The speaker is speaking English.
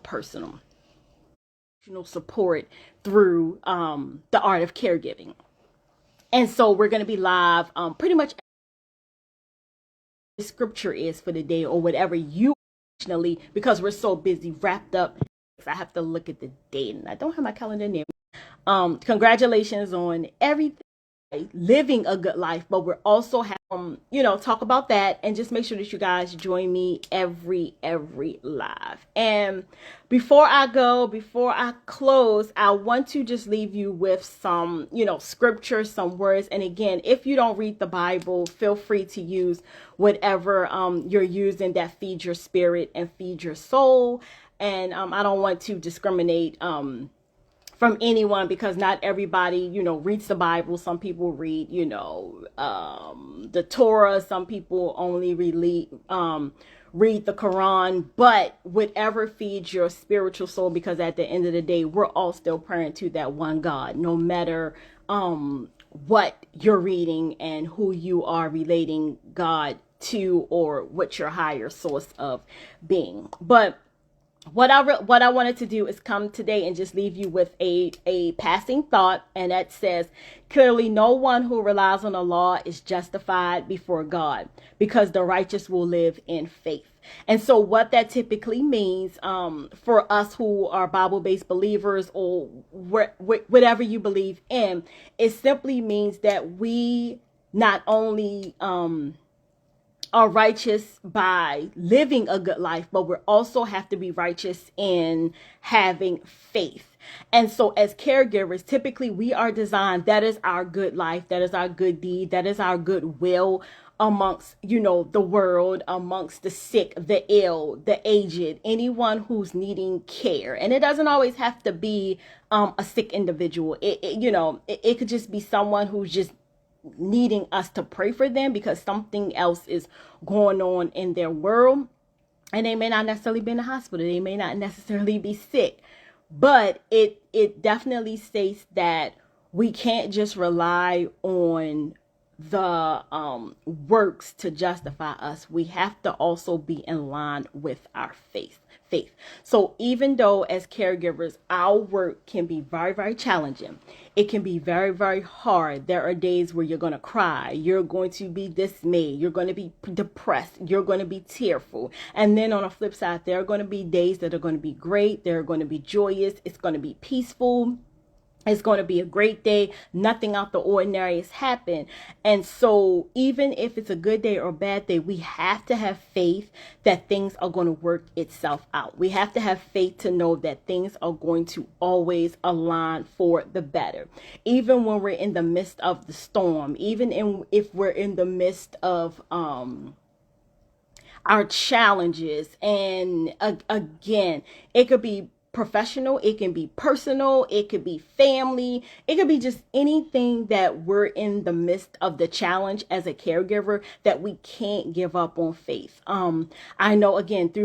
personal support through the art of caregiving. And so we're going to be live pretty much the scripture is for the day or whatever you emotionally, because we're so busy wrapped up. I have to look at the date and I don't have my calendar near me. Congratulations on everything, living a good life, but we're also have talk about that, and just make sure that you guys join me every live. And before I close, I want to just leave you with some scripture, some words. And again, if you don't read the Bible, feel free to use whatever you're using that feeds your spirit and feeds your soul. And I don't want to discriminate from anyone, because not everybody, reads the Bible. Some people read, the Torah. Some people only read the Quran. But whatever feeds your spiritual soul, because at the end of the day, we're all still praying to that one God, no matter what you're reading and who you are relating God to, or what your higher source of being. But what I wanted to do is come today and just leave you with a passing thought, and that says, clearly no one who relies on the law is justified before God, because the righteous will live in faith. And so what that typically means for us who are Bible-based believers, or whatever you believe in, it simply means that we not only are righteous by living a good life, but we also have to be righteous in having faith. And so as caregivers, typically we are designed, that is our good life, that is our good deed, that is our good will amongst, the world, amongst the sick, the ill, the aged, anyone who's needing care. And it doesn't always have to be a sick individual. It could just be someone who's just needing us to pray for them because something else is going on in their world, and they may not necessarily be in the hospital, they may not necessarily be sick, but it definitely states that we can't just rely on the works to justify us. We have to also be in line with our faith. So even though as caregivers, our work can be very, very challenging, it can be very, very hard. There are days where you're going to cry, you're going to be dismayed, you're going to be depressed, you're going to be tearful. And then on the flip side, there are going to be days that are going to be great, they're going to be joyous, it's going to be peaceful. It's going to be a great day. Nothing out the ordinary has happened. And so even if it's a good day or a bad day, we have to have faith that things are going to work itself out. We have to have faith to know that things are going to always align for the better. Even when we're in the midst of the storm, if we're in the midst of our challenges. And again, it could be professional, it can be personal, it could be family, it could be just anything that we're in the midst of the challenge as a caregiver, that we can't give up on faith. I know, again, through